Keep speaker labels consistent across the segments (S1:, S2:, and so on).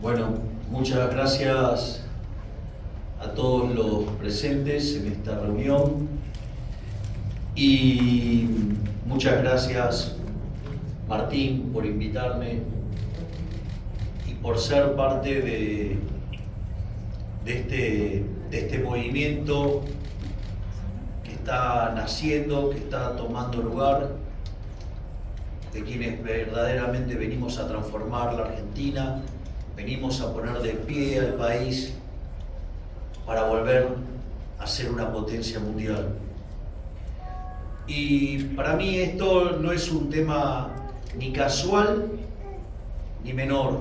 S1: Bueno, muchas gracias a todos los presentes en esta reunión y muchas gracias, Martín, por invitarme y por ser parte de este movimiento que está naciendo, que está tomando lugar, de quienes verdaderamente venimos a transformar la Argentina, venimos a poner de pie al país para volver a ser una potencia mundial. Y para mí esto no es un tema ni casual ni menor.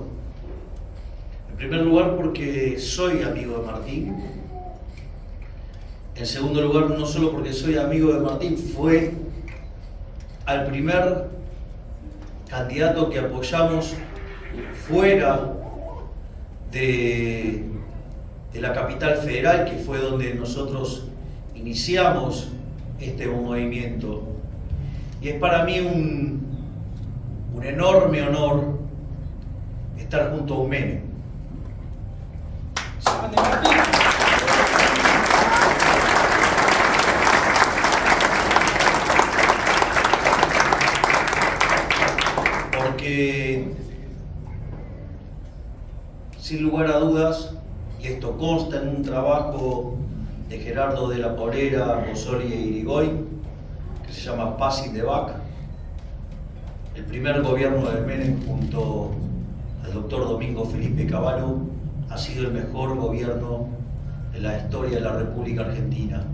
S1: En primer lugar, porque soy amigo de Martín. En segundo lugar, no solo porque soy amigo de Martín, fue al primer candidato que apoyamos fuera de la capital federal, que fue donde nosotros iniciamos este movimiento. Y es para mí un enorme honor estar junto a un Menem. Porque, sin lugar a dudas, y esto consta en un trabajo de Gerardo de la Polera, Bossoli e Irigoy, que se llama Passing the Buck, el primer gobierno de Menem junto al doctor Domingo Felipe Cavallo ha sido el mejor gobierno de la historia de la República Argentina.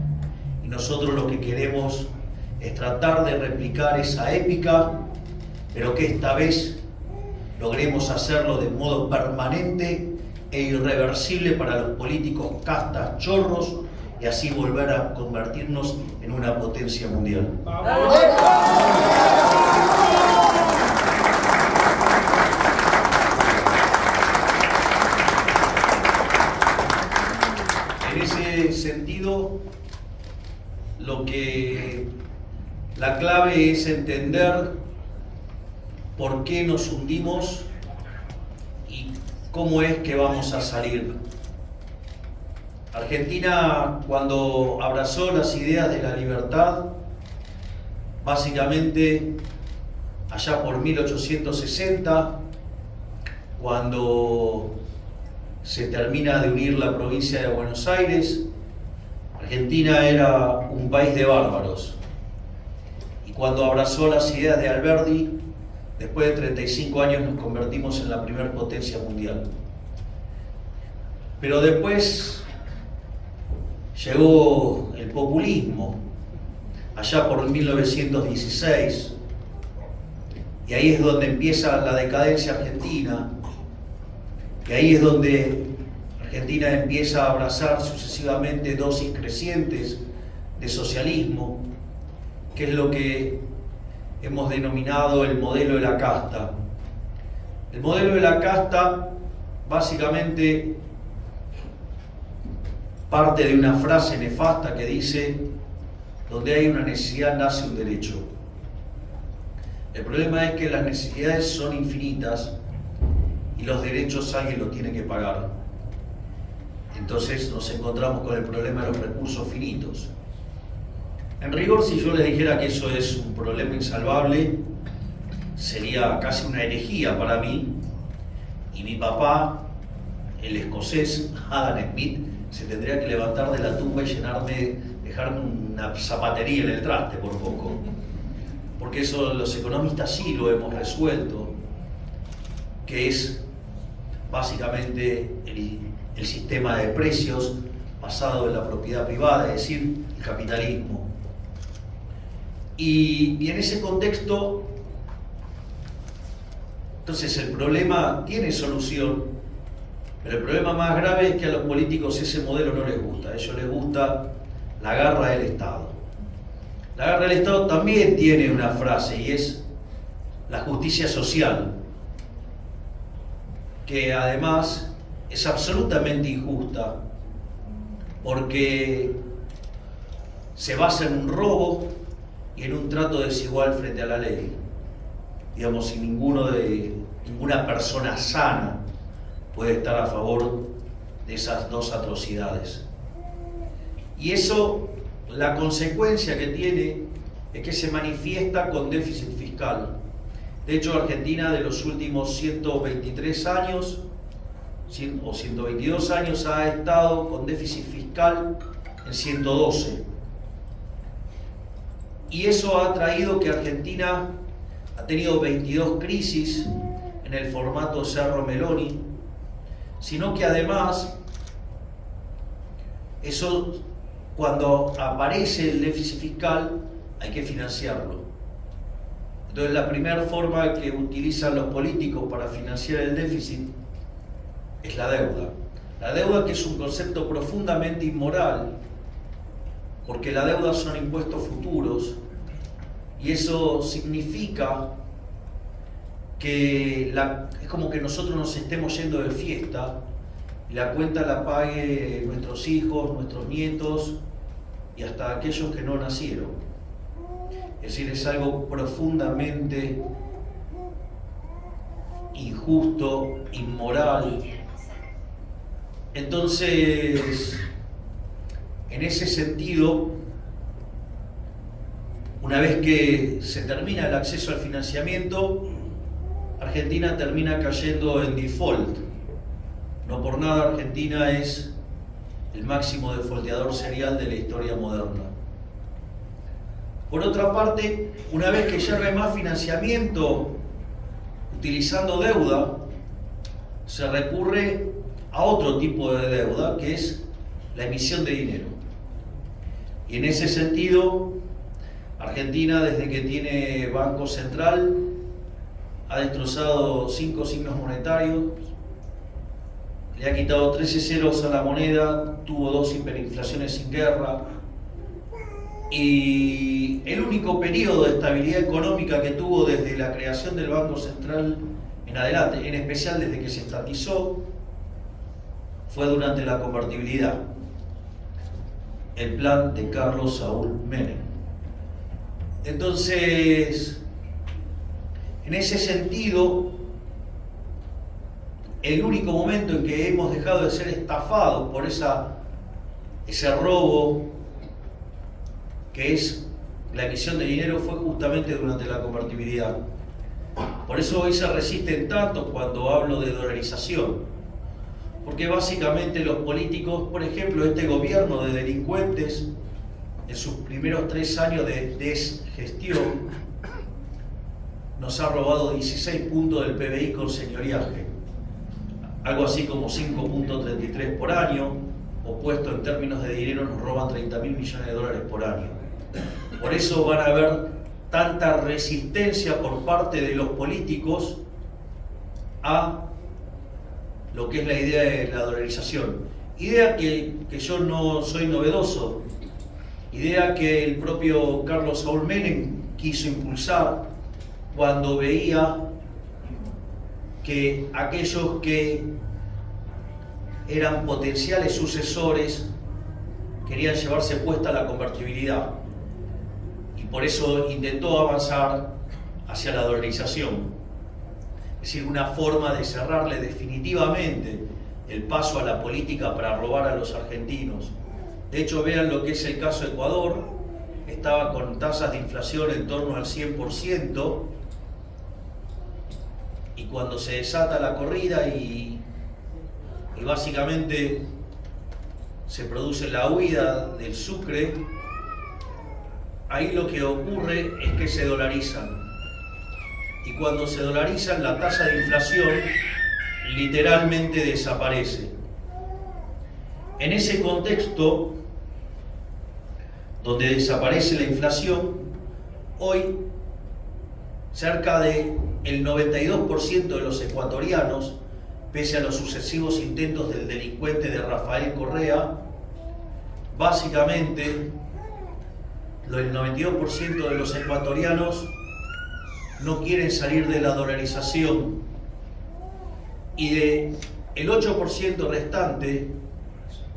S1: Y nosotros lo que queremos es tratar de replicar esa épica, pero que esta vez logremos hacerlo de modo permanente e irreversible para los políticos castas, chorros, y así volver a convertirnos en una potencia mundial. En ese sentido, la clave es entender por qué nos hundimos y cómo es que vamos a salir. Argentina, cuando abrazó las ideas de la libertad, básicamente allá por 1860, cuando se termina de unir la provincia de Buenos Aires, Argentina era un país de bárbaros. Y cuando abrazó las ideas de Alberdi, después de 35 años nos convertimos en la primera potencia mundial. Pero después llegó el populismo, allá por 1916, y ahí es donde empieza la decadencia argentina, y ahí es donde Argentina empieza a abrazar sucesivamente dosis crecientes de socialismo, que es lo que hemos denominado el modelo de la casta. El modelo de la casta básicamente parte de una frase nefasta que dice: donde hay una necesidad nace un derecho. El problema es que las necesidades son infinitas y los derechos alguien los tiene que pagar. Entonces nos encontramos con el problema de los recursos finitos. En rigor, si yo les dijera que eso es un problema insalvable, sería casi una herejía para mí, y mi papá, el escocés Adam Smith, se tendría que levantar de la tumba y dejarme una zapatería en el traste por poco, porque eso los economistas sí lo hemos resuelto, que es básicamente el sistema de precios basado en la propiedad privada, es decir, el capitalismo. Y en ese contexto, entonces el problema tiene solución, pero el problema más grave es que a los políticos ese modelo no les gusta. A ellos les gusta la garra del Estado. La garra del Estado también tiene una frase, y es la justicia social, que además es absolutamente injusta, porque se basa en un robo y en un trato desigual frente a la ley. Digamos, si ninguna persona sana puede estar a favor de esas dos atrocidades. Y eso, la consecuencia que tiene es que se manifiesta con déficit fiscal. De hecho, Argentina de los últimos 123 años o 122 años ha estado con déficit fiscal en 112. Y eso ha traído que Argentina ha tenido 22 crisis en el formato Cerro-Meloni, sino que además, eso, cuando aparece el déficit fiscal, hay que financiarlo. Entonces, la primera forma que utilizan los políticos para financiar el déficit es la deuda. La deuda, que es un concepto profundamente inmoral, porque la deuda son impuestos futuros, y eso significa que es como que nosotros nos estemos yendo de fiesta y la cuenta la pague nuestros hijos, nuestros nietos y hasta aquellos que no nacieron. Es decir, es algo profundamente injusto, inmoral. Entonces, en ese sentido, una vez que se termina el acceso al financiamiento, Argentina termina cayendo en default. No por nada Argentina es el máximo defaulteador serial de la historia moderna. Por otra parte, una vez que ya no hay más financiamiento utilizando deuda, se recurre a otro tipo de deuda, que es la emisión de dinero. Y en ese sentido, Argentina, desde que tiene Banco Central, ha destrozado 5 signos monetarios, le ha quitado 13 ceros a la moneda, tuvo 2 hiperinflaciones sin guerra, y el único periodo de estabilidad económica que tuvo desde la creación del Banco Central en adelante, en especial desde que se estatizó, fue durante la convertibilidad, el plan de Carlos Saúl Menem. Entonces, en ese sentido, el único momento en que hemos dejado de ser estafados por ese robo que es la emisión de dinero fue justamente durante la convertibilidad. Por eso hoy se resisten tanto cuando hablo de dolarización, porque básicamente los políticos, por ejemplo, este gobierno de delincuentes, en sus primeros 3 años de desgestión, nos ha robado 16 puntos del PBI con señoriaje, algo así como 5.33 por año, o puesto en términos de dinero nos roban 30.000 millones de dólares por año. Por eso van a haber tanta resistencia por parte de los políticos a lo que es la idea de la dolarización. Idea que yo no soy novedoso, idea que el propio Carlos Saúl Menem quiso impulsar cuando veía que aquellos que eran potenciales sucesores querían llevarse puesta la convertibilidad, y por eso intentó avanzar hacia la dolarización, es decir, una forma de cerrarle definitivamente el paso a la política para robar a los argentinos. De hecho, vean lo que es el caso de Ecuador, estaba con tasas de inflación en torno al 100%, y cuando se desata la corrida y básicamente se produce la huida del sucre, ahí lo que ocurre es que se dolarizan. Y cuando se dolarizan, la tasa de inflación literalmente desaparece. En ese contexto, donde desaparece la inflación, hoy cerca del 92% de los ecuatorianos, pese a los sucesivos intentos del delincuente de Rafael Correa, básicamente el 92% de los ecuatorianos no quieren salir de la dolarización, y de el 8% restante,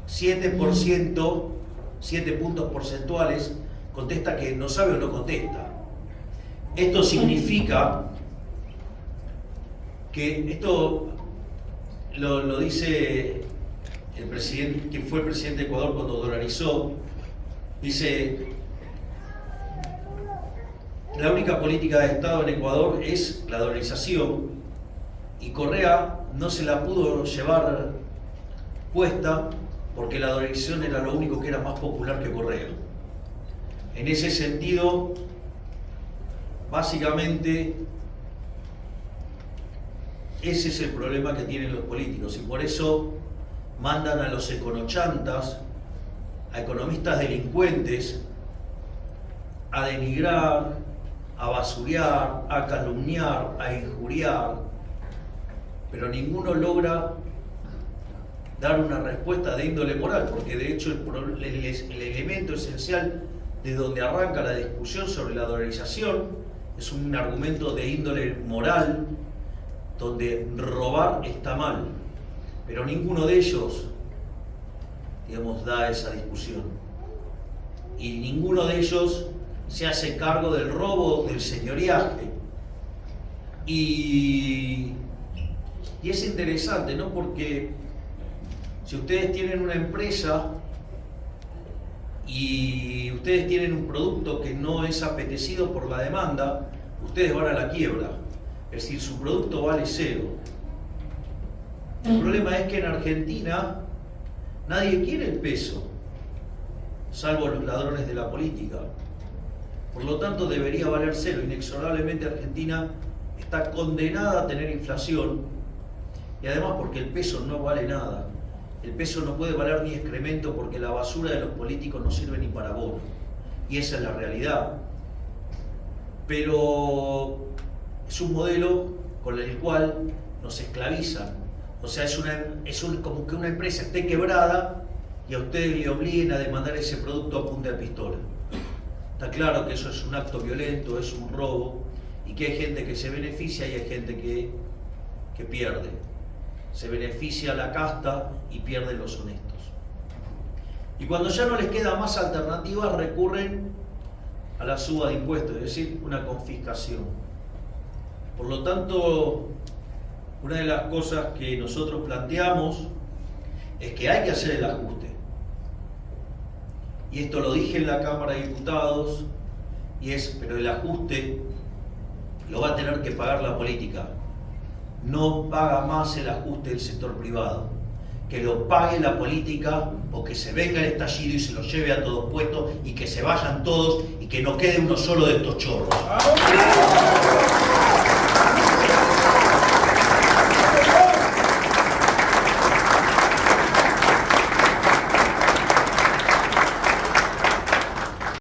S1: 7%, 7 puntos porcentuales, contesta que no sabe o no contesta. Esto significa que lo dice el presidente, quien fue el presidente de Ecuador cuando dolarizó, dice: la única política de Estado en Ecuador es la dolarización, y Correa no se la pudo llevar puesta porque la dolarización era lo único que era más popular que Correa. En ese sentido, básicamente, ese es el problema que tienen los políticos, y por eso mandan a los econochantas, a economistas delincuentes, a denigrar, a basurear, a calumniar, a injuriar, pero ninguno logra dar una respuesta de índole moral, porque de hecho el elemento esencial de donde arranca la discusión sobre la dolarización es un argumento de índole moral, donde robar está mal, pero ninguno de ellos, digamos, da esa discusión, y ninguno de ellos se hace cargo del robo, del señoriaje. Y es interesante, ¿no? Porque si ustedes tienen una empresa y ustedes tienen un producto que no es apetecido por la demanda, ustedes van a la quiebra. Es decir, su producto vale cero. El problema es que en Argentina nadie quiere el peso, salvo los ladrones de la política. Por lo tanto, debería valer cero. Inexorablemente Argentina está condenada a tener inflación, y además porque el peso no vale nada. El peso no puede valer ni excremento, porque la basura de los políticos no sirve ni para abono. Y esa es la realidad. Pero es un modelo con el cual nos esclavizan. O sea, es como que una empresa esté quebrada y a ustedes le obliguen a demandar ese producto a punta de pistola. Está claro que eso es un acto violento, es un robo, y que hay gente que se beneficia y hay gente que pierde. Se beneficia la casta y pierden los honestos. Y cuando ya no les queda más alternativa, recurren a la suba de impuestos, es decir, una confiscación. Por lo tanto, una de las cosas que nosotros planteamos es que hay que hacer el ajuste. Y esto lo dije en la Cámara de Diputados, pero el ajuste lo va a tener que pagar la política. No paga más el ajuste del sector privado. Que lo pague la política, o que se venga el estallido y se lo lleve a todos puestos y que se vayan todos y que no quede uno solo de estos chorros.